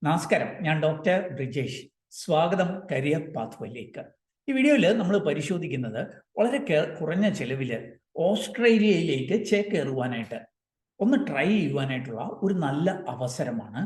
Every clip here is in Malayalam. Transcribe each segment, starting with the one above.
നമസ്കാരം, ഞാൻ ഡോക്ടർ ബ്രിജേഷ്. സ്വാഗതം കരിയർ പാത്വേയിലേക്ക്. ഈ വീഡിയോയിൽ നമ്മൾ പരിശോധിക്കുന്നത് വളരെ കുറഞ്ഞ ചെലവിൽ ഓസ്ട്രേലിയയിലേക്ക് ചേക്കേറുവാനായിട്ട് ഒന്ന് ട്രൈ ചെയ്യുവാനായിട്ടുള്ള ഒരു നല്ല അവസരമാണ്.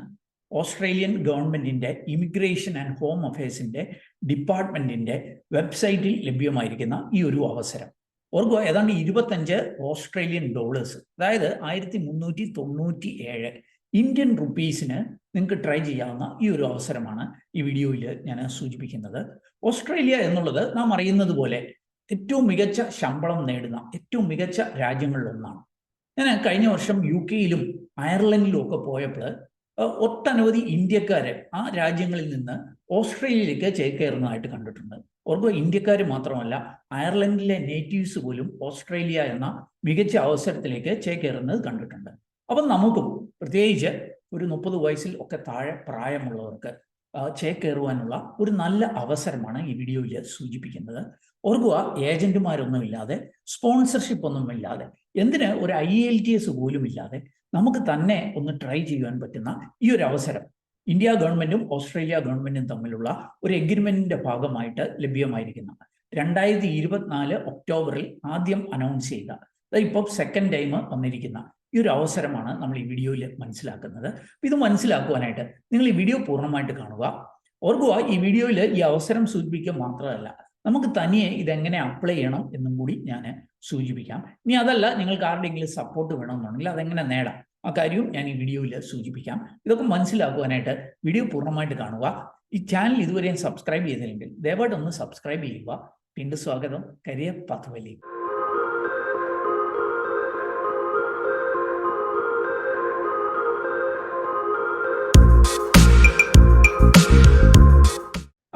ഓസ്ട്രേലിയൻ ഗവൺമെന്റിന്റെ ഇമിഗ്രേഷൻ ആൻഡ് ഹോം അഫയേഴ്സിന്റെ ഡിപ്പാർട്ട്മെന്റിന്റെ വെബ്സൈറ്റിൽ ലഭ്യമായിരിക്കുന്ന ഈ ഒരു അവസരം. ഓർക്കുക, ഏതാണ്ട് 25 ഓസ്ട്രേലിയൻ ഡോളേഴ്സ്, അതായത് 1397 ഇന്ത്യൻ റുപ്പീസിന് നിങ്ങൾക്ക് ട്രൈ ചെയ്യാവുന്ന ഈ ഒരു അവസരമാണ് ഈ വീഡിയോയിൽ ഞാൻ സൂചിപ്പിക്കുന്നത്. ഓസ്ട്രേലിയ എന്നുള്ളത് നാം അറിയുന്നത് പോലെ ഏറ്റവും മികച്ച ശമ്പളം നേടുന്ന ഏറ്റവും മികച്ച രാജ്യങ്ങളിലൊന്നാണ്. ഞാൻ കഴിഞ്ഞ വർഷം UK-യിലും അയർലൻഡിലും ഒക്കെ പോയപ്പോൾ ഒട്ടനവധി ഇന്ത്യക്കാര് ആ രാജ്യങ്ങളിൽ നിന്ന് ഓസ്ട്രേലിയയിലേക്ക് ചേക്കേറുന്നതായിട്ട് കണ്ടിട്ടുണ്ട്. ഓർക്കുക, ഇന്ത്യക്കാർ മാത്രമല്ല, അയർലൻഡിലെ നേറ്റീവ്സ് പോലും ഓസ്ട്രേലിയ എന്ന മികച്ച അവസരത്തിലേക്ക് ചേക്കേറുന്നത് കണ്ടിട്ടുണ്ട്. അപ്പം നമുക്കും പ്രത്യേകിച്ച് ഒരു 30 വയസ്സിൽ ഒക്കെ താഴെ പ്രായമുള്ളവർക്ക് ചേക്കേറുവാനുള്ള ഒരു നല്ല അവസരമാണ് ഈ വീഡിയോയിൽ സൂചിപ്പിക്കുന്നത്. ഓർക്കുക, ഏജന്റുമാരൊന്നുമില്ലാതെ, സ്പോൺസർഷിപ്പ് ഒന്നുമില്ലാതെ, എന്തിന് ഒരു IELTS പോലും ഇല്ലാതെ നമുക്ക് തന്നെ ഒന്ന് ട്രൈ ചെയ്യുവാൻ പറ്റുന്ന ഈ ഒരു അവസരം ഇന്ത്യ ഗവൺമെന്റും ഓസ്ട്രേലിയ ഗവൺമെന്റും തമ്മിലുള്ള ഒരു എഗ്രിമെന്റിന്റെ ഭാഗമായിട്ട് ലഭ്യമായിരിക്കുന്ന 2024 ഒക്ടോബറിൽ ആദ്യം അനൗൺസ് ചെയ്ത, ഇപ്പം സെക്കൻഡ് ടൈം വന്നിരിക്കുന്ന ഈ ഒരു അവസരമാണ് നമ്മൾ ഈ വീഡിയോയിൽ മനസ്സിലാക്കുന്നത്. ഇത് മനസ്സിലാക്കുവാനായിട്ട് നിങ്ങൾ ഈ വീഡിയോ പൂർണ്ണമായിട്ട് കാണുക. ഓർക്കുക, ഈ വീഡിയോയിൽ ഈ അവസരം സൂചിപ്പിക്കുക മാത്രമല്ല, നമുക്ക് തനിയെ ഇതെങ്ങനെ അപ്ലൈ ചെയ്യണം എന്നും കൂടി ഞാൻ സൂചിപ്പിക്കാം. ഇനി അതല്ല, നിങ്ങൾക്ക് ആരുടെയെങ്കിലും സപ്പോർട്ട് വേണമെന്നുണ്ടെങ്കിൽ അതെങ്ങനെ നേടാം, ആ കാര്യവും ഞാൻ ഈ വീഡിയോയിൽ സൂചിപ്പിക്കാം. ഇതൊക്കെ മനസ്സിലാക്കുവാനായിട്ട് വീഡിയോ പൂർണ്ണമായിട്ട് കാണുക. ഈ ചാനൽ ഇതുവരെയും സബ്സ്ക്രൈബ് ചെയ്തില്ലെങ്കിൽ ദയവായിട്ടൊന്ന് സബ്സ്ക്രൈബ് ചെയ്യുക. വീണ്ടും സ്വാഗതം കരിയർ പാത്വേയിലേക്ക്.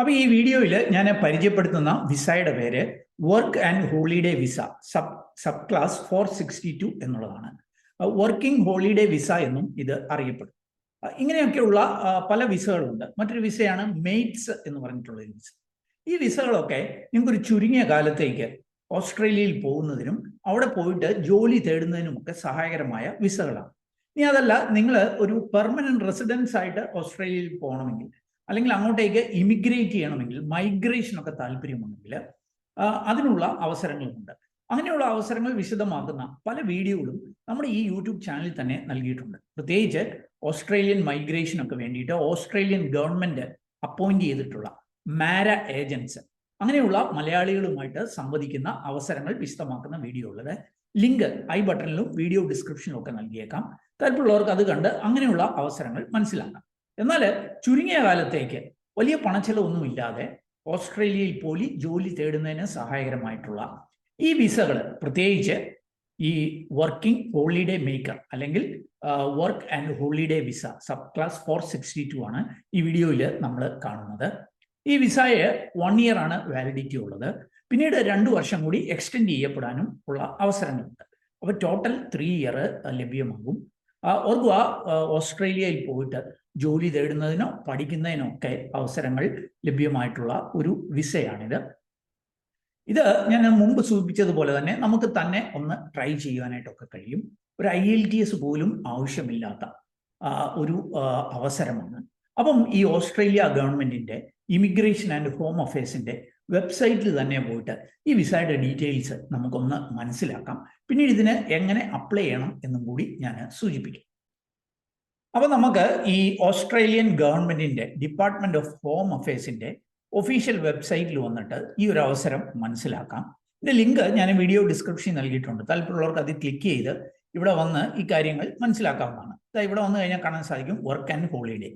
അപ്പോൾ ഈ വീഡിയോയിൽ ഞാൻ പരിചയപ്പെടുത്തുന്ന വിസയുടെ പേര് work and holiday visa sub class 462 എന്നുള്ളതാണ്. വർക്കിംഗ് ഹോളിഡേ വിസ എന്നും ഇത് അറിയപ്പെടും. ഇങ്ങനെയൊക്കെയുള്ള പല വിസകളുണ്ട്. മറ്റൊരു വിസയാണ് മെയ്റ്റ്സ് എന്ന് പറഞ്ഞിട്ടുള്ള ഒരു വിസ. ഈ വിസകളൊക്കെ നിങ്ങൾക്കൊരു ചുരുങ്ങിയ കാലത്തേക്ക് ഓസ്ട്രേലിയയിൽ പോകുന്നതിനും അവിടെ പോയിട്ട് ജോലി തേടുന്നതിനുമൊക്കെ സഹായകരമായ വിസകളാണ്. ഇനി അതല്ല, നിങ്ങൾ ഒരു പെർമനന്റ് റെസിഡൻസ് ആയിട്ട് ഓസ്ട്രേലിയയിൽ പോകണമെങ്കിൽ, അല്ലെങ്കിൽ അങ്ങോട്ടേക്ക് ഇമിഗ്രേറ്റ് ചെയ്യണമെങ്കിൽ, മൈഗ്രേഷനൊക്കെ താല്പര്യമുണ്ടെങ്കിൽ അതിനുള്ള അവസരങ്ങളുമുണ്ട്. അങ്ങനെയുള്ള അവസരങ്ങൾ വിശദമാക്കുന്ന പല വീഡിയോകളും നമ്മുടെ ഈ യൂട്യൂബ് ചാനലിൽ തന്നെ നൽകിയിട്ടുണ്ട്. പ്രത്യേകിച്ച് ഓസ്ട്രേലിയൻ മൈഗ്രേഷനൊക്കെ വേണ്ടിയിട്ട് ഓസ്ട്രേലിയൻ ഗവൺമെന്റ് അപ്പോയിന്റ് ചെയ്തിട്ടുള്ള മാര ഏജൻസ്, അങ്ങനെയുള്ള മലയാളികളുമായിട്ട് സംവദിക്കുന്ന അവസരങ്ങൾ വിശദമാക്കുന്ന വീഡിയോ ഉള്ളത്. ലിങ്ക് ഐ ബട്ടണിലും വീഡിയോ ഡിസ്ക്രിപ്ഷനിലും ഒക്കെ നൽകിയേക്കാം. താല്പര്യമുള്ളവർക്ക് അത് കണ്ട് അങ്ങനെയുള്ള അവസരങ്ങൾ മനസ്സിലാക്കാം. എന്നാൽ ചുരുങ്ങിയ കാലത്തേക്ക് വലിയ പണച്ചെലവൊന്നുമില്ലാതെ ഓസ്ട്രേലിയയിൽ പോയി ജോലി തേടുന്നതിന് സഹായകരമായിട്ടുള്ള ഈ വിസകൾ, പ്രത്യേകിച്ച് ഈ വർക്കിംഗ് ഹോളിഡേ മേക്കർ അല്ലെങ്കിൽ work and holiday visa sub class 462 ആണ് ഈ വീഡിയോയിൽ നമ്മൾ കാണുന്നത്. ഈ വിസയെ 1 ഇയർ ആണ് വാലിഡിറ്റി ഉള്ളത്. പിന്നീട് 2 വർഷം കൂടി എക്സ്റ്റെൻഡ് ചെയ്യപ്പെടാനും ഉള്ള അവസരങ്ങളുണ്ട്. അപ്പോൾ ടോട്ടൽ 3 ഇയർ ലഭ്യമാകും. ഓർക്കുക, ഓസ്ട്രേലിയയിൽ പോയിട്ട് ജോലി തേടുന്നതിനോ പഠിക്കുന്നതിനോ ഒക്കെ അവസരങ്ങൾ ലഭ്യമായിട്ടുള്ള ഒരു വിസയാണിത്. ഇത് ഞാൻ മുമ്പ് സൂചിപ്പിച്ചതുപോലെ തന്നെ നമുക്ക് തന്നെ ഒന്ന് ട്രൈ ചെയ്യുവാനായിട്ടൊക്കെ കഴിയും. ഒരു IELTS പോലും ആവശ്യമില്ലാത്ത ഒരു അവസരമാണ്. അപ്പം ഈ ഓസ്ട്രേലിയ ഗവൺമെന്റിന്റെ ഇമിഗ്രേഷൻ ആൻഡ് ഹോം അഫയേഴ്സിന്റെ വെബ്സൈറ്റിൽ തന്നെ പോയിട്ട് ഈ വിസയുടെ ഡീറ്റെയിൽസ് നമുക്കൊന്ന് മനസ്സിലാക്കാം. പിന്നീട് ഇതിന് എങ്ങനെ അപ്ലൈ ചെയ്യണം എന്നും കൂടി ഞാൻ സൂചിപ്പിക്കും. അപ്പോൾ നമുക്ക് ഈ ഓസ്ട്രേലിയൻ ഗവൺമെന്റിന്റെ ഡിപ്പാർട്ട്മെന്റ് ഓഫ് ഹോം അഫയേഴ്സിന്റെ ഒഫീഷ്യൽ വെബ്സൈറ്റിൽ വന്നിട്ട് ഈ ഒരു അവസരം മനസ്സിലാക്കാം. ഇതിന്റെ ലിങ്ക് ഞാൻ വീഡിയോ ഡിസ്ക്രിപ്ഷനിൽ നൽകിയിട്ടുണ്ട്. താല്പര്യമുള്ളവർക്ക് അത് ക്ലിക്ക് ചെയ്ത് ഇവിടെ വന്ന് ഈ കാര്യങ്ങൾ മനസ്സിലാക്കാവുന്നതാണ്. ഇവിടെ വന്നു കഴിഞ്ഞാൽ കാണാൻ സാധിക്കും work and holiday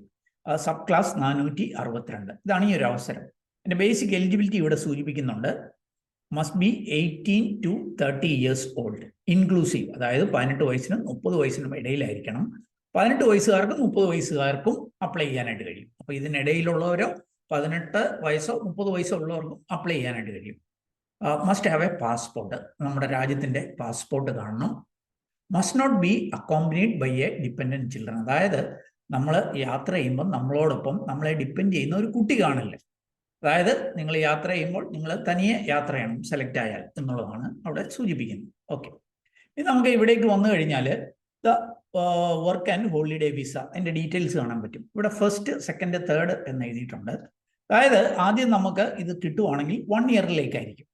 sub class 462. ഇതാണ് ഈ ഒരു അവസരം. എൻ്റെ ബേസിക് എലിജിബിലിറ്റി ഇവിടെ സൂചിപ്പിക്കുന്നുണ്ട്. Must be 18 to 30 years old inclusive, അതായത് 18 വയസ്സിനും 30 വയസ്സിനും ഇടയിലായിരിക്കണം. 18 വയസ്സുകാർക്കും 30 വയസ്സുകാർക്കും അപ്ലൈ ചെയ്യാനായിട്ട് കഴിയും. അപ്പോൾ ഇതിനിടയിലുള്ളവരോ 18 വയസ്സോ 30 വയസ്സോ ഉള്ളവർക്കും അപ്ലൈ ചെയ്യാനായിട്ട് കഴിയും. മസ്റ്റ് ഹാവ് എ പാസ്പോർട്ട്, നമ്മുടെ രാജ്യത്തിൻ്റെ പാസ്പോർട്ട് കാണണം. Must not be accompanied by a dependent children, അതായത് നമ്മൾ യാത്ര ചെയ്യുമ്പോൾ നമ്മളോടൊപ്പം നമ്മളെ ഡിപ്പെൻഡ് ചെയ്യുന്ന ഒരു കുട്ടി കാണില്ല. അതായത് നിങ്ങൾ യാത്ര ചെയ്യുമ്പോൾ നിങ്ങൾ തനിയെ യാത്ര ചെയ്യണം, സെലക്ട് ആയാൽ എന്നുള്ളതാണ് അവിടെ സൂചിപ്പിക്കുന്നത്. ഓക്കെ, ഇനി നമുക്ക് ഇവിടേക്ക് വന്നു കഴിഞ്ഞാൽ വർക്ക് ആൻഡ് ഹോളിഡേ വിസ, അതിൻ്റെ ഡീറ്റെയിൽസ് കാണാൻ പറ്റും. ഇവിടെ ഫസ്റ്റ്, സെക്കൻഡ്, തേർഡ് എന്ന് എഴുതിയിട്ടുണ്ട്. അതായത് ആദ്യം നമുക്ക് ഇത് കിട്ടുവാണെങ്കിൽ 1 ഇയറിലേക്കായിരിക്കും.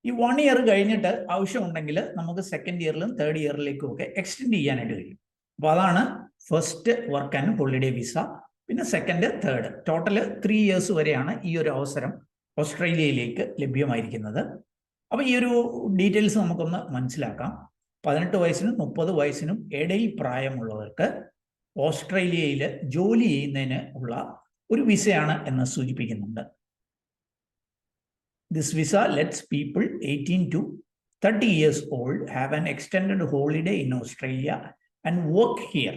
ഈ 1 ഇയർ കഴിഞ്ഞിട്ട് ആവശ്യമുണ്ടെങ്കിൽ നമുക്ക് സെക്കൻഡ് ഇയറിലും തേർഡ് ഇയറിലേക്കും ഒക്കെ എക്സ്റ്റെൻഡ് ചെയ്യാനായിട്ട് കഴിയും. അപ്പോൾ അതാണ് first work and holiday visa. പിന്നെ സെക്കൻഡ്, തേർഡ്, ടോട്ടൽ 3 ഇയേഴ്സ് വരെയാണ് ഈ ഒരു അവസരം ഓസ്ട്രേലിയയിലേക്ക് ലഭ്യമായിരിക്കുന്നത്. അപ്പോൾ ഈ ഒരു ഡീറ്റെയിൽസ് നമുക്കൊന്ന് മനസ്സിലാക്കാം. 18 വയസ്സിനും 30 വയസ്സിനും ഇടയിൽ പ്രായമുള്ളവർക്ക് ഓസ്ട്രേലിയയിൽ ജോലി ചെയ്യുന്നതിന് ഉള്ള ഒരു വിസയാണ് എന്ന് സൂചിപ്പിക്കുന്നുണ്ട്. This visa lets people 18 to 30 years old have an extended holiday in Australia and work here.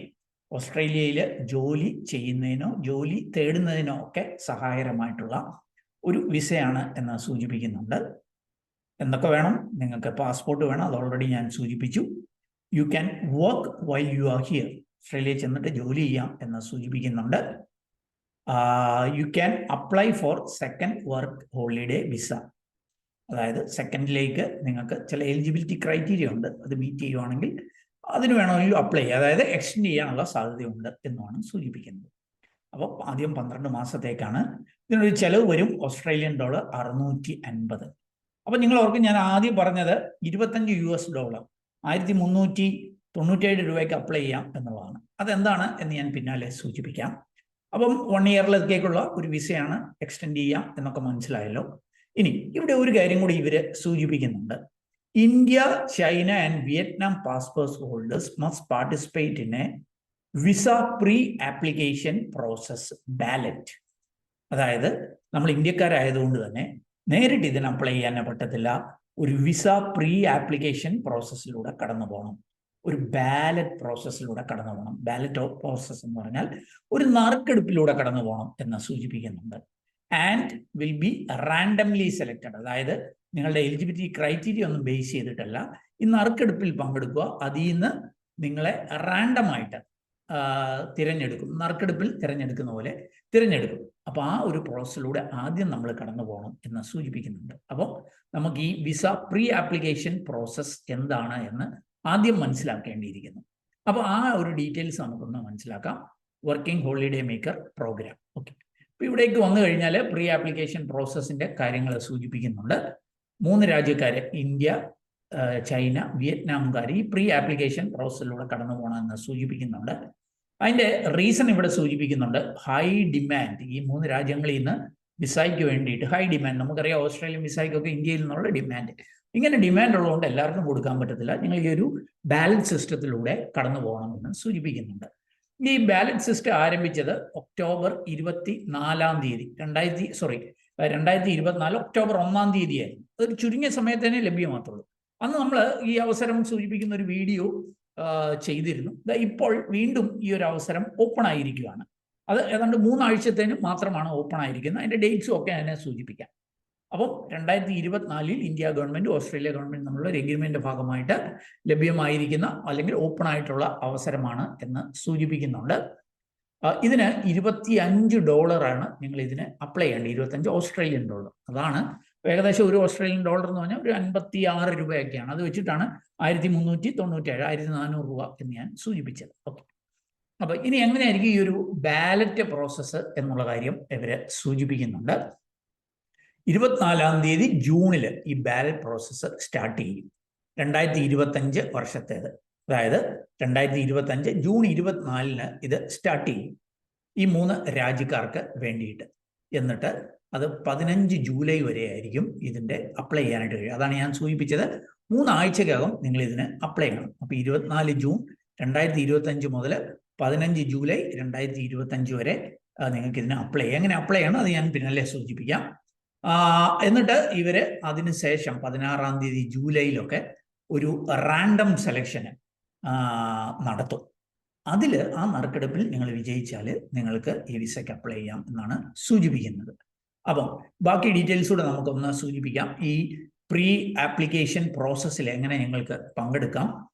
ഓസ്ട്രേലിയയിൽ ജോലി ചെയ്യുന്നതിനോ ജോലി തേടുന്നതിനോ ഒക്കെ സഹായകരമായിട്ടുള്ള ഒരു വിസയാണ് എന്ന് സൂചിപ്പിക്കുന്നുണ്ട്. എന്തൊക്കെ വേണം? നിങ്ങൾക്ക് പാസ്പോർട്ട് വേണം, അത് ഓൾറെഡി ഞാൻ സൂചിപ്പിച്ചു. You can work while you are here, ഓസ്ട്രേലിയയിൽ ചെന്നിട്ട് ജോലി ചെയ്യാം എന്ന് സൂചിപ്പിക്കുന്നുണ്ട്. You can apply for second work holiday visa, അതായത് സെക്കൻഡിലേക്ക് നിങ്ങൾക്ക് ചില എലിജിബിലിറ്റി ക്രൈറ്റീരിയ ഉണ്ട്, അത് മീറ്റ് ചെയ്യുവാണെങ്കിൽ അതിന് വേണമെങ്കിൽ അപ്ലൈ ചെയ്യുക, അതായത് എക്സ്റ്റെൻഡ് ചെയ്യാനുള്ള സാധ്യതയുണ്ട് എന്നാണ് സൂചിപ്പിക്കുന്നത്. അപ്പോൾ ആദ്യം 12 മാസത്തേക്കാണ്. ഇതിനൊരു ചിലവ് വരും ഓസ്ട്രേലിയൻ ഡോളർ 650. അപ്പം നിങ്ങൾ ഓർക്കും, ഞാൻ ആദ്യം പറഞ്ഞത് $25 1397 രൂപയ്ക്ക് അപ്ലൈ ചെയ്യാം എന്നുള്ളതാണ്. അതെന്താണ് എന്ന് ഞാൻ പിന്നാലെ സൂചിപ്പിക്കാം. അപ്പം 1 ഇയറിലേക്കുള്ള ഒരു വിസയാണ്, എക്സ്റ്റെൻഡ് ചെയ്യാം എന്നൊക്കെ മനസ്സിലായല്ലോ. ഇനി ഇവിടെ ഒരു കാര്യം കൂടി ഇവർ സൂചിപ്പിക്കുന്നുണ്ട്. India, China and Vietnam passport holders must participate in A visa pre application process ballot. അതായത് നമ്മൾ ഇന്ത്യക്കാരായതുകൊണ്ട് തന്നെ നേരിട്ട് ഇതിന് അപ്ലൈ ചെയ്യാനേ പറ്റത്തില്ല. ഒരു വിസ പ്രീ ആപ്ലിക്കേഷൻ പ്രോസസ്സിലൂടെ കടന്നു പോകണം, ഒരു ബാലറ്റ് പ്രോസസ്സിലൂടെ കടന്നു പോകണം. ബാലറ്റ് പ്രോസസ് എന്ന് പറഞ്ഞാൽ ഒരു നറുക്കെടുപ്പിലൂടെ കടന്നു പോകണം എന്ന് സൂചിപ്പിക്കുന്നുണ്ട്. And will be randomly selected, അതായത് നിങ്ങളുടെ എലിജിബിലിറ്റി ക്രൈറ്റീരിയ ഒന്നും ബേസ് ചെയ്തിട്ടല്ല, ഈ നറുക്കെടുപ്പിൽ പങ്കെടുക്കുക, അതിൽ നിന്ന് നിങ്ങളെ റാൻഡമായിട്ട് തിരഞ്ഞെടുക്കും, നറുക്കെടുപ്പിൽ തിരഞ്ഞെടുക്കുന്ന പോലെ തിരഞ്ഞെടുക്കും. അപ്പോൾ ആ ഒരു പ്രോസസ്സിലൂടെ ആദ്യം നമ്മൾ കടന്നു പോകണം എന്ന് സൂചിപ്പിക്കുന്നുണ്ട്. അപ്പോൾ നമുക്ക് ഈ വിസ പ്രീ ആപ്ലിക്കേഷൻ പ്രോസസ്സ് എന്താണ് എന്ന് ആദ്യം മനസ്സിലാക്കേണ്ടിയിരിക്കുന്നു. അപ്പോൾ ആ ഒരു ഡീറ്റെയിൽസ് നമുക്കൊന്ന് മനസ്സിലാക്കാം. Working holiday maker program. Okay, അപ്പോൾ ഇവിടേക്ക് വന്നു കഴിഞ്ഞാൽ പ്രീ ആപ്ലിക്കേഷൻ പ്രോസസ്സിൻ്റെ കാര്യങ്ങൾ സൂചിപ്പിക്കുന്നുണ്ട്. 3 രാജ്യക്കാർ, ഇന്ത്യ, ചൈന, വിയറ്റ്നാംകാർ ഈ പ്രീ ആപ്ലിക്കേഷൻ പ്രോസസ്സിലൂടെ കടന്നു പോകണമെന്ന് സൂചിപ്പിക്കുന്നുണ്ട്. അതിൻ്റെ റീസൺ ഇവിടെ സൂചിപ്പിക്കുന്നുണ്ട്. ഹൈ ഡിമാൻഡ്, ഈ 3 രാജ്യങ്ങളിൽ നിന്ന് വിസയ്ക്ക് വേണ്ടിയിട്ട് ഹൈ ഡിമാൻഡ്. നമുക്കറിയാം ഓസ്ട്രേലിയൻ വിസയ്ക്കൊക്കെ ഇന്ത്യയിൽ നിന്നുള്ള ഡിമാൻഡ്. ഇങ്ങനെ ഡിമാൻഡ് ഉള്ളതുകൊണ്ട് എല്ലാവർക്കും കൊടുക്കാൻ പറ്റത്തില്ല. നിങ്ങൾ ഈ ഒരു ബാലറ്റ് സിസ്റ്റത്തിലൂടെ കടന്നു പോകണമെന്ന് സൂചിപ്പിക്കുന്നുണ്ട്. ഈ ബാലറ്റ് സിസ്റ്റം ആരംഭിച്ചത് ഒക്ടോബർ 24 തീയതി 2024 ഒക്ടോബർ 1 തീയതിയായിരുന്നു. അതൊരു ചുരുങ്ങിയ സമയത്തേനെ ലഭ്യമാകത്തുള്ളൂ. അന്ന് നമ്മൾ ഈ അവസരം സൂചിപ്പിക്കുന്ന ഒരു വീഡിയോ ചെയ്തിരുന്നു. ഇപ്പോൾ വീണ്ടും ഈ ഒരു അവസരം ഓപ്പൺ ആയിരിക്കുകയാണ്. അത് ഏതാണ്ട് 3 ആഴ്ചത്തേന് മാത്രമാണ് ഓപ്പൺ ആയിരിക്കുന്നത്. അതിൻ്റെ ഡേറ്റ്സും ഒക്കെ അതിനെ സൂചിപ്പിക്കാം. അപ്പം 2024 ഇന്ത്യ ഗവൺമെൻറ് ഓസ്ട്രേലിയ ഗവൺമെൻറ് തമ്മിലുള്ള ഒരു എഗ്രിമെൻ്റ് ഭാഗമായിട്ട് ലഭ്യമായിരിക്കുന്ന അല്ലെങ്കിൽ ഓപ്പൺ ആയിട്ടുള്ള അവസരമാണ് എന്ന് സൂചിപ്പിക്കുന്നുണ്ട്. ഇതിന് $25 നിങ്ങൾ ഇതിന് അപ്ലൈ ചെയ്യേണ്ടത്. 25 ഓസ്ട്രേലിയൻ ഡോളർ. അതാണ് ഏകദേശം ഒരു ഓസ്ട്രേലിയൻ ഡോളർ എന്ന് പറഞ്ഞാൽ ഒരു 56 രൂപയൊക്കെയാണ്. അത് വെച്ചിട്ടാണ് 1397, 1400 രൂപ എന്ന് ഞാൻ സൂചിപ്പിച്ചത്. ഓക്കെ, അപ്പോൾ ഇനി എങ്ങനെയായിരിക്കും ഈ ഒരു ബാലറ്റ് പ്രോസസ്സ് എന്നുള്ള കാര്യം ഇവർ സൂചിപ്പിക്കുന്നുണ്ട്. 24 തീയതി ജൂണിൽ ഈ ബാലറ്റ് പ്രോസസ്സ് സ്റ്റാർട്ട് ചെയ്യും. 2025 വർഷത്തേത്, അതായത് 2025 ജൂൺ 24 ഇത് സ്റ്റാർട്ട് ചെയ്യും ഈ 3 രാജ്യക്കാർക്ക് വേണ്ടിയിട്ട്. എന്നിട്ട് അത് 15 ജൂലൈ വരെ ആയിരിക്കും ഇതിൻ്റെ അപ്ലൈ ചെയ്യാനായിട്ട് കഴിയും. അതാണ് ഞാൻ സൂചിപ്പിച്ചത്, 3 ആഴ്ചക്കകം നിങ്ങൾ ഇതിന് അപ്ലൈ ചെയ്യണം. അപ്പോൾ 24 ജൂൺ 2025 മുതൽ 15 ജൂലൈ 2025 വരെ നിങ്ങൾക്ക് ഇതിന് അപ്ലൈ ചെയ്യാം. എങ്ങനെ അപ്ലൈ ചെയ്യണം അത് ഞാൻ പിന്നാലെ സൂചിപ്പിക്കാം. എന്നിട്ട് ഇവർ അതിനുശേഷം 16 തീയതി ജൂലൈയിലൊക്കെ ഒരു റാൻഡം സെലക്ഷന് നടത്തും. അതിൽ ആ നറുക്കെടുപ്പിൽ നിങ്ങൾ വിജയിച്ചാൽ നിങ്ങൾക്ക് ഈ വിസയ്ക്ക് അപ്ലൈ ചെയ്യാം എന്നാണ് സൂചിപ്പിക്കുന്നത്. അപ്പം ബാക്കി ഡീറ്റെയിൽസ് കൂടെ നമുക്കൊന്ന് സൂചിപ്പിക്കാം. ഈ പ്രീ ആപ്ലിക്കേഷൻ പ്രോസസ്സിൽ എങ്ങനെ നിങ്ങൾക്ക് പങ്കെടുക്കാം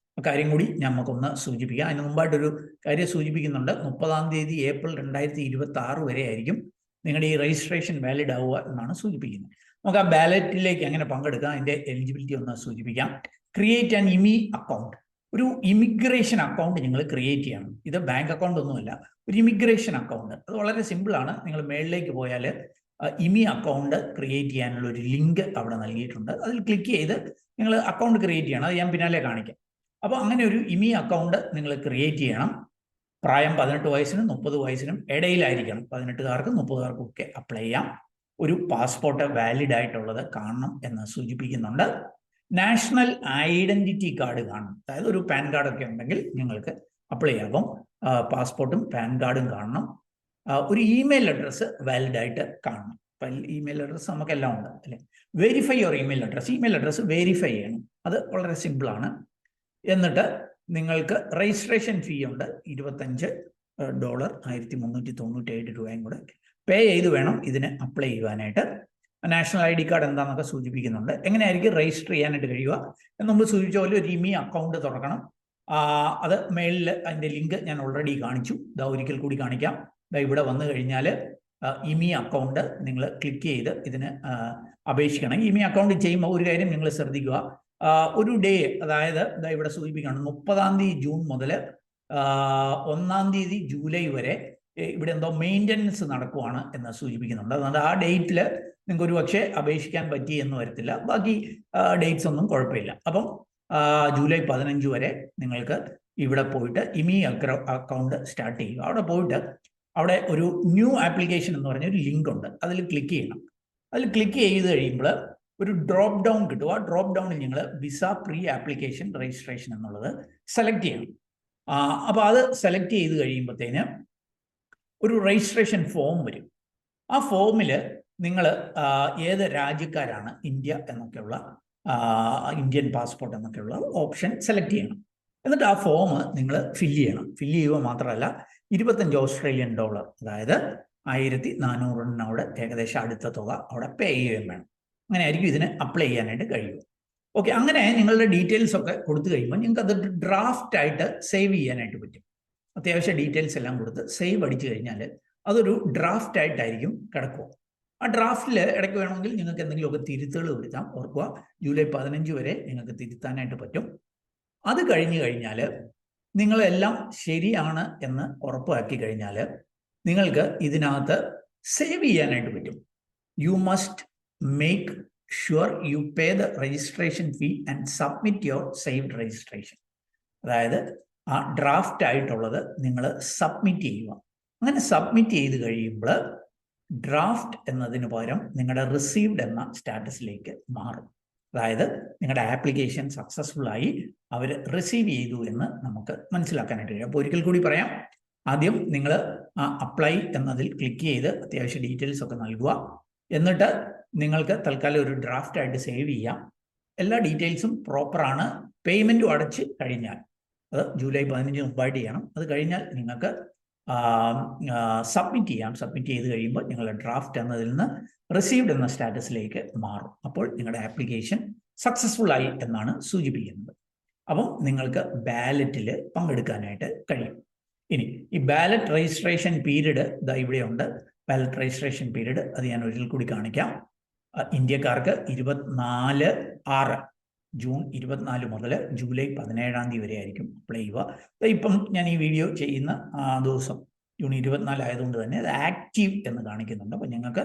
കാര്യം കൂടി നമുക്കൊന്ന് സൂചിപ്പിക്കാം. അതിന് മുമ്പായിട്ടൊരു കാര്യം സൂചിപ്പിക്കുന്നുണ്ട്. 30 തീയതി ഏപ്രിൽ 2026 വരെ ആയിരിക്കും നിങ്ങളുടെ ഈ രജിസ്ട്രേഷൻ വാലിഡ് ആവുക എന്നാണ് സൂചിപ്പിക്കുന്നത്. നമുക്ക് ആ ബാലറ്റിലേക്ക് എങ്ങനെ പങ്കെടുക്കാം അതിൻ്റെ എലിജിബിലിറ്റി ഒന്ന് സൂചിപ്പിക്കാം. Create an ImmiAccount. ഒരു ഇമിഗ്രേഷൻ അക്കൗണ്ട് നിങ്ങൾ ക്രിയേറ്റ് ചെയ്യണം. ഇത് ബാങ്ക് അക്കൗണ്ട് ഒന്നുമല്ല, ഒരു ഇമിഗ്രേഷൻ അക്കൗണ്ട്. അത് വളരെ സിമ്പിളാണ്. നിങ്ങൾ മേളിലേക്ക് പോയാൽ ഇമി അക്കൗണ്ട് ക്രിയേറ്റ് ചെയ്യാനുള്ള ഒരു ലിങ്ക് അവിടെ നൽകിയിട്ടുണ്ട്. അതിൽ ക്ലിക്ക് ചെയ്ത് നിങ്ങൾ അക്കൗണ്ട് ക്രിയേറ്റ് ചെയ്യണം. അത് ഞാൻ പിന്നാലെ കാണിക്കാം. അപ്പോൾ അങ്ങനെ ഒരു ഇമി അക്കൗണ്ട് നിങ്ങൾ ക്രിയേറ്റ് ചെയ്യണം. പ്രായം 18 വയസ്സിനും 30 വയസ്സിനും ഇടയിലായിരിക്കണം. 18കാർക്കും 30കാർക്കും ഒക്കെ അപ്ലൈ ചെയ്യാം. ഒരു പാസ്പോർട്ട് വാലിഡ് ആയിട്ടുള്ളത് കാണണം എന്ന് സൂചിപ്പിക്കുന്നുണ്ട്. നാഷണൽ ഐഡന്റിറ്റി കാർഡ് കാണണം. അതായത് ഒരു പാൻ കാർഡൊക്കെ ഉണ്ടെങ്കിൽ നിങ്ങൾക്ക് അപ്ലൈ ആകും. പാസ്പോർട്ടും പാൻ കാർഡും കാണണം. ഒരു ഇമെയിൽ അഡ്രസ്സ് വാലിഡ് ആയിട്ട് കാണണം. ഇമെയിൽ അഡ്രസ്സ് നമുക്കെല്ലാം ഉണ്ട് അല്ലേ. Verify your email address. Email address verify ചെയ്യണം. അത് വളരെ സിമ്പിളാണ്. എന്നിട്ട് നിങ്ങൾക്ക് രജിസ്ട്രേഷൻ ഫീ ഉണ്ട് $25, 1397 രൂപയും കൂടെ പേ ചെയ്ത് വേണം ഇതിന് അപ്ലൈ ചെയ്യുവാനായിട്ട്. നാഷണൽ ID കാർഡ് എന്താണെന്നൊക്കെ സൂചിപ്പിക്കുന്നുണ്ട്. എങ്ങനെയായിരിക്കും രജിസ്റ്റർ ചെയ്യാനായിട്ട് കഴിയുക എന്ന് നമ്മൾ സൂചിപ്പിച്ച പോലെ ഒരു ഇമി അക്കൗണ്ട് തുറക്കണം. അത് മെയിലിൽ അതിൻ്റെ ലിങ്ക് ഞാൻ ഓൾറെഡി കാണിച്ചു. ഇതാ ഒരിക്കൽ കൂടി കാണിക്കാം. ഇവിടെ വന്നു കഴിഞ്ഞാൽ ഇമി അക്കൗണ്ട് നിങ്ങൾ ക്ലിക്ക് ചെയ്ത് ഇതിന് അപേക്ഷിക്കണം. ഇമി അക്കൗണ്ട് ചെയ്യുമ്പോൾ ഒരു കാര്യം നിങ്ങൾ ശ്രദ്ധിക്കുക. ഒരു ഡേ, അതായത് ഇവിടെ സൂചിപ്പിക്കണം 30 ജൂൺ മുതൽ 1 ജൂലൈ വരെ ഇവിടെ എന്തോ മെയിൻ്റനൻസ് നടക്കുവാണ് എന്ന് സൂചിപ്പിക്കുന്നുണ്ട്. അതുകൊണ്ട് ആ ഡേറ്റിൽ നിങ്ങൾക്ക് ഒരു പക്ഷേ അപേക്ഷിക്കാൻ പറ്റി എന്ന് വരത്തില്ല. ബാക്കി ഡേറ്റ്സ് ഒന്നും കുഴപ്പമില്ല. അപ്പം ജൂലൈ 15 വരെ നിങ്ങൾക്ക് ഇവിടെ പോയിട്ട് ഇമി അക്കൗണ്ട് സ്റ്റാർട്ട് ചെയ്യുക. അവിടെ പോയിട്ട് അവിടെ ഒരു ന്യൂ ആപ്ലിക്കേഷൻ എന്ന് പറഞ്ഞ ഒരു ലിങ്ക് ഉണ്ട്. അതിൽ ക്ലിക്ക് ചെയ്യണം. അതിൽ ക്ലിക്ക് ചെയ്ത് കഴിയുമ്പോൾ ഒരു ഡ്രോപ്പ് ഡൗൺ കിട്ടും. ആ ഡ്രോപ്പ് ഡൗണിൽ നിങ്ങൾ വിസ പ്രീ ആപ്ലിക്കേഷൻ രജിസ്ട്രേഷൻ എന്നുള്ളത് സെലക്ട് ചെയ്യണം. അപ്പോൾ അത് സെലക്ട് ചെയ്ത് കഴിയുമ്പോഴത്തേന് ഒരു രജിസ്ട്രേഷൻ ഫോം വരും. ആ ഫോമിൽ നിങ്ങൾ ഏത് രാജ്യക്കാരാണ്, ഇന്ത്യ എന്നൊക്കെയുള്ള ഇന്ത്യൻ പാസ്പോർട്ട് എന്നൊക്കെയുള്ള ഓപ്ഷൻ സെലക്ട് ചെയ്യണം. എന്നിട്ട് ആ ഫോം നിങ്ങൾ ഫില്ല് ചെയ്യണം. ഫില്ല് ചെയ്യുക മാത്രമല്ല $25 ഓസ്ട്രേലിയൻ, അതായത് 1400 ഏകദേശം അടുത്ത തുക അവിടെ പേ ചെയ്യുകയും വേണം. അങ്ങനെ ആയിരിക്കും ഇതിന് അപ്ലൈ ചെയ്യാനായിട്ട് കഴിയുക. ഓക്കെ, അങ്ങനെ നിങ്ങളുടെ ഡീറ്റെയിൽസ് ഒക്കെ കൊടുത്തു കഴിയുമ്പോൾ നിങ്ങൾക്ക് അത് ഡ്രാഫ്റ്റ് ആയിട്ട് സേവ് ചെയ്യാനായിട്ട് പറ്റും. അത്യാവശ്യം ഡീറ്റെയിൽസ് എല്ലാം കൊടുത്ത് സേവ് അടിച്ചു കഴിഞ്ഞാൽ അതൊരു ഡ്രാഫ്റ്റ് ആയിട്ടായിരിക്കും കിടക്കുക. ആ ഡ്രാഫ്റ്റിൽ ഇടയ്ക്ക് വേണമെങ്കിൽ നിങ്ങൾക്ക് എന്തെങ്കിലുമൊക്കെ തിരുത്തുകൾ വരുത്താം. ഓർക്കുക, ജൂലൈ 15 വരെ നിങ്ങൾക്ക് തിരുത്താനായിട്ട് പറ്റും. അത് കഴിഞ്ഞു കഴിഞ്ഞാൽ നിങ്ങളെല്ലാം ശരിയാണ് എന്ന് ഉറപ്പാക്കി കഴിഞ്ഞാൽ നിങ്ങൾക്ക് ഇതിനകത്ത് സേവ് ചെയ്യാനായിട്ട് പറ്റും. You must make sure U pay the registration fee and submit your saved registration. അതായത് ആ ഡ്രാഫ്റ്റ് ആയിട്ടുള്ളത് നിങ്ങൾ സബ്മിറ്റ് ചെയ്യുക. അങ്ങനെ സബ്മിറ്റ് ചെയ്ത് കഴിയുമ്പോൾ ഡ്രാഫ്റ്റ് എന്നതിന് പകരം നിങ്ങളുടെ റിസീവ്ഡ് എന്ന സ്റ്റാറ്റസിലേക്ക് മാറും. അതായത് നിങ്ങളുടെ ആപ്ലിക്കേഷൻ സക്സസ്ഫുൾ ആയി അവർ റിസീവ് ചെയ്തു എന്ന് നമുക്ക് മനസ്സിലാക്കാനായിട്ട് കഴിയും. അപ്പോൾ ഒരിക്കൽ കൂടി പറയാം. ആദ്യം നിങ്ങൾ ആ അപ്ലൈ എന്നതിൽ ക്ലിക്ക് ചെയ്ത് അത്യാവശ്യം ഡീറ്റെയിൽസ് ഒക്കെ നൽകുക. എന്നിട്ട് നിങ്ങൾക്ക് തൽക്കാലം ഒരു ഡ്രാഫ്റ്റ് ആയിട്ട് സേവ് ചെയ്യാം. എല്ലാ ഡീറ്റെയിൽസും പ്രോപ്പറാണ്. പേയ്മെൻറ്റും അടച്ച് കഴിഞ്ഞാൽ, അത് ജൂലൈ 15 മുമ്പായിട്ട് ചെയ്യണം. അത് കഴിഞ്ഞാൽ നിങ്ങൾക്ക് സബ്മിറ്റ് ചെയ്യാം. സബ്മിറ്റ് ചെയ്ത് കഴിയുമ്പോൾ നിങ്ങളുടെ ഡ്രാഫ്റ്റ് എന്നതിൽ നിന്ന് റിസീവ്ഡ് എന്ന സ്റ്റാറ്റസിലേക്ക് മാറും. അപ്പോൾ നിങ്ങളുടെ ആപ്ലിക്കേഷൻ സക്സസ്ഫുൾ ആയി എന്നാണ് സൂചിപ്പിക്കുന്നത്. അപ്പം നിങ്ങൾക്ക് ബാലറ്റിൽ പങ്കെടുക്കാനായിട്ട് കഴിയും. ഇനി ഈ ബാലറ്റ് രജിസ്ട്രേഷൻ പീരീഡ് ഇതാ ഇവിടെയുണ്ട്. ബാലറ്റ് രജിസ്ട്രേഷൻ പീരീഡ് അത് ഞാൻ ഒരിക്കൽ കൂടി കാണിക്കാം. ഇന്ത്യക്കാർക്ക് 24/6 ജൂൺ 24 മുതൽ ജൂലൈ 17 വരെ ആയിരിക്കും അപ്ലൈ ചെയ്യുക. ഇപ്പം ഞാൻ ഈ വീഡിയോ ചെയ്യുന്ന ദിവസം ജൂൺ 24 ആയതുകൊണ്ട് തന്നെ അത് ആക്റ്റീവ് എന്ന് കാണിക്കുന്നുണ്ട്. അപ്പം ഞങ്ങൾക്ക്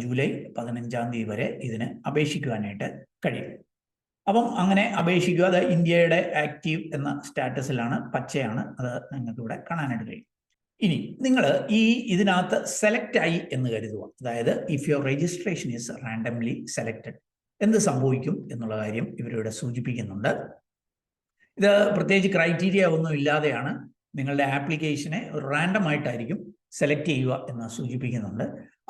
ജൂലൈ 15 വരെ ഇതിന് അപേക്ഷിക്കുവാനായിട്ട് കഴിയും. അപ്പം അങ്ങനെ അപേക്ഷിക്കുക. അത് ഇന്ത്യയുടെ ആക്റ്റീവ് എന്ന സ്റ്റാറ്റസിലാണ്, പച്ചയാണ്. അത് നിങ്ങൾക്ക് ഇവിടെ കാണാനായിട്ട് കഴിയും. ഇനി നിങ്ങൾ ഇതിനകത്ത് സെലക്ട് ആയി എന്ന് കരുതുക. അതായത് if your registration is randomly selected, എന്ത് സംഭവിക്കും എന്നുള്ള കാര്യം ഇവരിവിടെ സൂചിപ്പിക്കുന്നുണ്ട്. ഇത് പ്രത്യേകിച്ച് ക്രൈറ്റീരിയ ഒന്നും ഇല്ലാതെയാണ് നിങ്ങളുടെ ആപ്ലിക്കേഷനെ റാൻഡം ആയിട്ടായിരിക്കും സെലക്ട് ചെയ്യുക എന്ന് സൂചിപ്പിക്കുന്നുണ്ട്.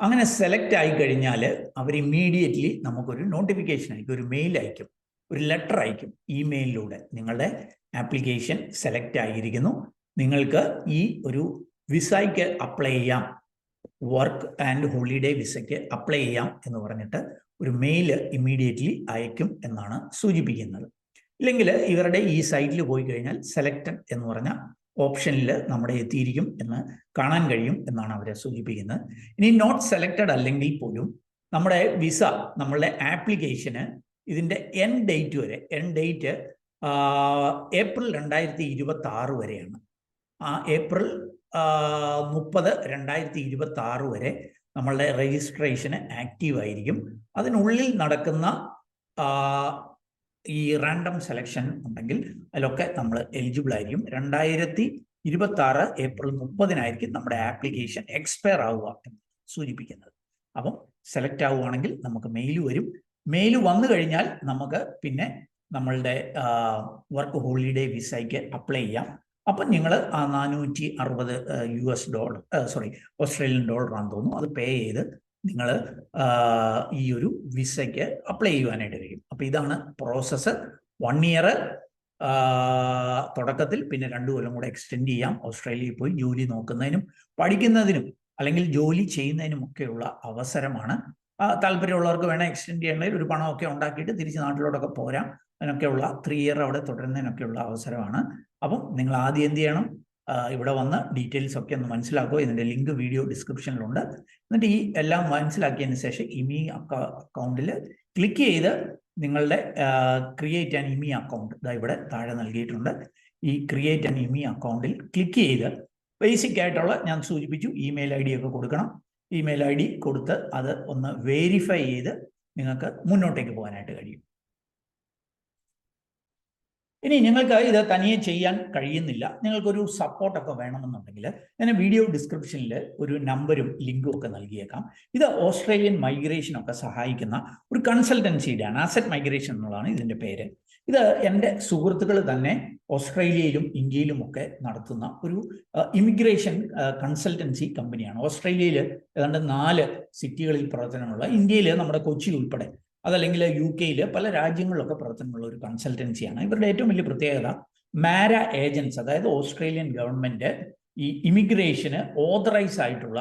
അങ്ങനെ സെലക്ട് ആയി കഴിഞ്ഞാൽ അവർ ഇമ്മീഡിയറ്റ്ലി നമുക്കൊരു നോട്ടിഫിക്കേഷൻ അയക്കും, ഒരു മെയിൽ അയക്കും, ഒരു ലെറ്റർ അയക്കും ഇമെയിലിലൂടെ. നിങ്ങളുടെ ആപ്ലിക്കേഷൻ സെലക്ട് ആയിരിക്കുന്നു, നിങ്ങൾക്ക് ഈ ഒരു വിസയ്ക്ക് അപ്ലൈ ചെയ്യാം, വർക്ക് ആൻഡ് ഹോളിഡേ വിസയ്ക്ക് അപ്ലൈ ചെയ്യാം എന്ന് പറഞ്ഞിട്ട് ഒരു മെയിൽ ഇമ്മീഡിയറ്റ്ലി അയക്കും എന്നാണ് സൂചിപ്പിക്കുന്നത്. ഇല്ലെങ്കിൽ ഇവരുടെ ഈ സൈറ്റിൽ പോയി കഴിഞ്ഞാൽ സെലക്റ്റഡ് എന്ന് പറഞ്ഞ ഓപ്ഷനിൽ നമ്മുടെ എത്തിയിരിക്കും എന്ന് കാണാൻ കഴിയും എന്നാണ് അവരെ സൂചിപ്പിക്കുന്നത്. ഇനി നോട്ട് സെലക്റ്റഡ് അല്ലെങ്കിൽ പോലും നമ്മുടെ വിസ, നമ്മളുടെ ആപ്ലിക്കേഷന് ഇതിൻ്റെ എൻഡ് ഡേറ്റ് വരെ, എൻഡ് ഡേറ്റ് ഏപ്രിൽ 2026 വരെയാണ്. ആ ഏപ്രിൽ 30, 2026 വരെ നമ്മളുടെ രജിസ്ട്രേഷന് ആക്റ്റീവ് ആയിരിക്കും. അതിനുള്ളിൽ നടക്കുന്ന ഈ റാൻഡം സെലക്ഷൻ ഉണ്ടെങ്കിൽ അതിലൊക്കെ നമ്മൾ എലിജിബിൾ ആയിരിക്കും. 2026 ഏപ്രിൽ 30 നമ്മുടെ ആപ്ലിക്കേഷൻ എക്സ്പയർ ആവുക എന്ന് സൂചിപ്പിക്കുന്നത്. അപ്പം സെലക്ട് ആവുകയാണെങ്കിൽ നമുക്ക് മെയിൽ വരും. മെയിൽ വന്നു കഴിഞ്ഞാൽ നമുക്ക് പിന്നെ നമ്മളുടെ വർക്ക് ഹോളിഡേ വിസയ്ക്ക് അപ്ലൈ ചെയ്യാം. അപ്പം നിങ്ങൾ ആ $460 ഓസ്ട്രേലിയൻ ഡോളർ ആണെന്ന് തോന്നുന്നു, അത് പേ ചെയ്ത് നിങ്ങൾ ഈ ഒരു വിസയ്ക്ക് അപ്ലൈ ചെയ്യുവാനായിട്ട് കഴിയും. അപ്പം ഇതാണ് പ്രോസസ്സ്. 1 ഇയർ തുടക്കത്തിൽ, പിന്നെ 2 കൊല്ലം കൂടെ എക്സ്റ്റെൻഡ് ചെയ്യാം. ഓസ്ട്രേലിയയിൽ പോയി ജോലി നോക്കുന്നതിനും പഠിക്കുന്നതിനും അല്ലെങ്കിൽ ജോലി ചെയ്യുന്നതിനും ഒക്കെയുള്ള അവസരമാണ്. താല്പര്യമുള്ളവർക്ക് വേണേൽ എക്സ്റ്റെൻഡ് ചെയ്യണമെങ്കിൽ ഒരു പണമൊക്കെ ഉണ്ടാക്കിയിട്ട് തിരിച്ച് നാട്ടിലോട്ടൊക്കെ പോരാം. അതിനൊക്കെയുള്ള 3 ഇയർ അവിടെ തുടരുന്നതിനൊക്കെയുള്ള അവസരമാണ്. അപ്പം നിങ്ങൾ ആദ്യം എന്ത് ചെയ്യണം? ഇവിടെ വന്ന് ഡീറ്റെയിൽസ് ഒക്കെ ഒന്ന് മനസ്സിലാക്കുക. ഇതിൻ്റെ ലിങ്ക് വീഡിയോ ഡിസ്ക്രിപ്ഷനിലുണ്ട്. എന്നിട്ട് ഈ എല്ലാം മനസ്സിലാക്കിയതിന് ശേഷം ഇമി അക്കൗണ്ടിൽ ക്ലിക്ക് ചെയ്ത് നിങ്ങളുടെ ക്രിയേറ്റ് ആൻ ഇമി അക്കൗണ്ട് ഇവിടെ താഴെ നൽകിയിട്ടുണ്ട്. ഈ ക്രിയേറ്റ് ആൻ ഇമി അക്കൗണ്ടിൽ ക്ലിക്ക് ചെയ്ത് ബേസിക് ആയിട്ടുള്ള ഞാൻ സൂചിപ്പിച്ചു ഇമെയിൽ ID ഒക്കെ കൊടുക്കണം. ഇമെയിൽ ID കൊടുത്ത് അത് ഒന്ന് വെരിഫൈ ചെയ്ത് നിങ്ങൾക്ക് മുന്നോട്ടേക്ക് പോകാനായിട്ട് കഴിയും. ഇനി നിങ്ങൾക്ക് ഇത് തനിയെ ചെയ്യാൻ കഴിയുന്നില്ല, നിങ്ങൾക്കൊരു സപ്പോർട്ടൊക്കെ വേണമെന്നുണ്ടെങ്കിൽ ഞാൻ വീഡിയോ ഡിസ്ക്രിപ്ഷനിൽ ഒരു നമ്പരും ലിങ്കും ഒക്കെ നൽകിയേക്കാം. ഇത് ഓസ്ട്രേലിയൻ മൈഗ്രേഷനൊക്കെ സഹായിക്കുന്ന ഒരു കൺസൾട്ടൻസിയുടെയാണ്. ആസറ്റ് മൈഗ്രേഷൻ എന്നുള്ളതാണ് ഇതിൻ്റെ പേര്. ഇത് എൻ്റെ സുഹൃത്തുക്കൾ തന്നെ ഓസ്ട്രേലിയയിലും ഇന്ത്യയിലും ഒക്കെ നടത്തുന്ന ഒരു ഇമിഗ്രേഷൻ കൺസൾട്ടൻസി കമ്പനിയാണ്. ഓസ്ട്രേലിയയിൽ ഏതാണ്ട് 4 സിറ്റികളിൽ പ്രവർത്തനമുള്ള, ഇന്ത്യയിൽ നമ്മുടെ കൊച്ചി ഉൾപ്പെടെ, അതല്ലെങ്കിൽ UK പല രാജ്യങ്ങളിലൊക്കെ പ്രവർത്തനമുള്ള ഒരു കൺസൾട്ടൻസിയാണ്. ഇവരുടെ ഏറ്റവും വലിയ പ്രത്യേകത മാര ഏജൻസ്, അതായത് ഓസ്ട്രേലിയൻ ഗവൺമെന്റ് ഈ ഇമിഗ്രേഷന് ഓതറൈസ് ആയിട്ടുള്ള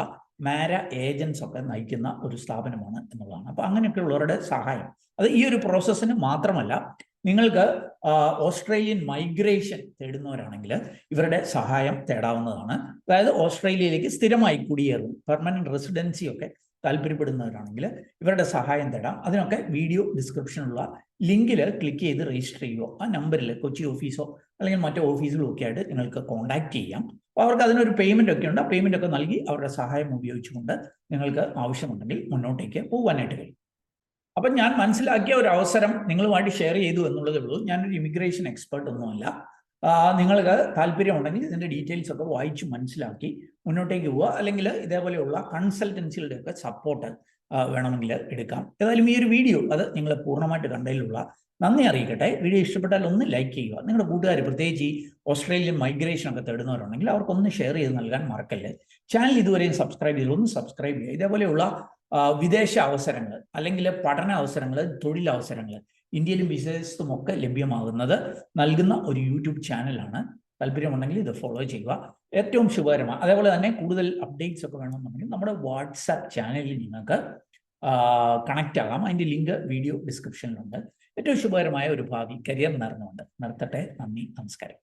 മാര ഏജൻസ് ഒക്കെ നയിക്കുന്ന ഒരു സ്ഥാപനമാണ് എന്നുള്ളതാണ്. അപ്പോൾ അങ്ങനെയൊക്കെയുള്ളവരുടെ സഹായം, അത് ഈ ഒരു പ്രോസസ്സിന് മാത്രമല്ല, നിങ്ങൾക്ക് ഓസ്ട്രേലിയൻ മൈഗ്രേഷൻ തേടുന്നവരാണെങ്കിൽ ഇവരുടെ സഹായം തേടാവുന്നതാണ്. അതായത് ഓസ്ട്രേലിയയിലേക്ക് സ്ഥിരമായി കുടിയേറും, പെർമനന്റ് റെസിഡൻസി ഒക്കെ താല്പര്യപ്പെടുന്നവരാണെങ്കിൽ ഇവരുടെ സഹായം തേടാം. അതിനൊക്കെ വീഡിയോ ഡിസ്ക്രിപ്ഷനിലുള്ള ലിങ്കിൽ ക്ലിക്ക് ചെയ്ത് രജിസ്റ്റർ ചെയ്യുക. ആ നമ്പറിൽ കൊച്ചി ഓഫീസോ അല്ലെങ്കിൽ മറ്റോ ഓഫീസിലോ ഒക്കെ ആയിട്ട് നിങ്ങൾക്ക് കോൺടാക്ട് ചെയ്യാം. അപ്പോൾ അവർക്ക് അതിനൊരു പേയ്മെൻ്റ് ഒക്കെ ഉണ്ട്. ആ പേയ്മെൻ്റ് ഒക്കെ നൽകി അവരുടെ സഹായം ഉപയോഗിച്ചുകൊണ്ട് നിങ്ങൾക്ക് ആവശ്യമുണ്ടെങ്കിൽ മുന്നോട്ടേക്ക് പോകാനായിട്ട് കഴിയും. അപ്പം ഞാൻ മനസ്സിലാക്കിയ ഒരു അവസരം നിങ്ങളുമായിട്ട് ഷെയർ ചെയ്തു എന്നുള്ളതേ ഉള്ളൂ. ഞാനൊരു ഇമിഗ്രേഷൻ എക്സ്പെർട്ട് ഒന്നുമല്ല. നിങ്ങൾക്ക് താല്പര്യമുണ്ടെങ്കിൽ ഇതിൻ്റെ ഡീറ്റെയിൽസ് ഒക്കെ വായിച്ച് മനസ്സിലാക്കി മുന്നോട്ടേക്ക് പോവുക. അല്ലെങ്കിൽ ഇതേപോലെയുള്ള കൺസൾട്ടൻസികളുടെയൊക്കെ സപ്പോർട്ട് വേണമെങ്കിൽ എടുക്കാം. ഏതായാലും ഈ ഒരു വീഡിയോ അത് നിങ്ങൾ പൂർണ്ണമായിട്ട് കണ്ടതിലുള്ള നന്ദി അറിയിക്കട്ടെ. വീഡിയോ ഇഷ്ടപ്പെട്ടാൽ ഒന്ന് ലൈക്ക് ചെയ്യുക. നിങ്ങളുടെ കൂട്ടുകാർ പ്രത്യേകിച്ച് ഈ ഓസ്ട്രേലിയൻ മൈഗ്രേഷൻ ഒക്കെ തേടുന്നവരുണ്ടെങ്കിൽ അവർക്കൊന്ന് ഷെയർ ചെയ്ത് നൽകാൻ മറക്കല്ലേ. ചാനൽ ഇതുവരെയും സബ്സ്ക്രൈബ് ചെയ്ത് ഒന്ന് സബ്സ്ക്രൈബ് ചെയ്യുക. ഇതേപോലെയുള്ള വിദേശ അവസരങ്ങൾ അല്ലെങ്കിൽ പഠന അവസരങ്ങൾ, തൊഴിലവസരങ്ങൾ ഇന്ത്യയിലും വിദേശത്തും ഒക്കെ ലഭ്യമാകുന്നത് നൽകുന്ന ഒരു യൂട്യൂബ് ചാനലാണ്. താല്പര്യമുണ്ടെങ്കിൽ ഇത് ഫോളോ ചെയ്യുക, ഏറ്റവും ശുഭകരമാണ്. അതേപോലെ തന്നെ കൂടുതൽ അപ്ഡേറ്റ്സ് ഒക്കെ വേണമെന്നുണ്ടെങ്കിൽ നമ്മുടെ വാട്സാപ്പ് ചാനലിൽ നിങ്ങൾക്ക് കണക്റ്റ് ആകാം. അതിൻ്റെ ലിങ്ക് വീഡിയോ ഡിസ്ക്രിപ്ഷനിലുണ്ട്. ഏറ്റവും ശുഭകരമായ ഒരു ഭാവി കരിയർ നേർന്നുകൊണ്ട് നിർത്തട്ടെ. നന്ദി, നമസ്കാരം.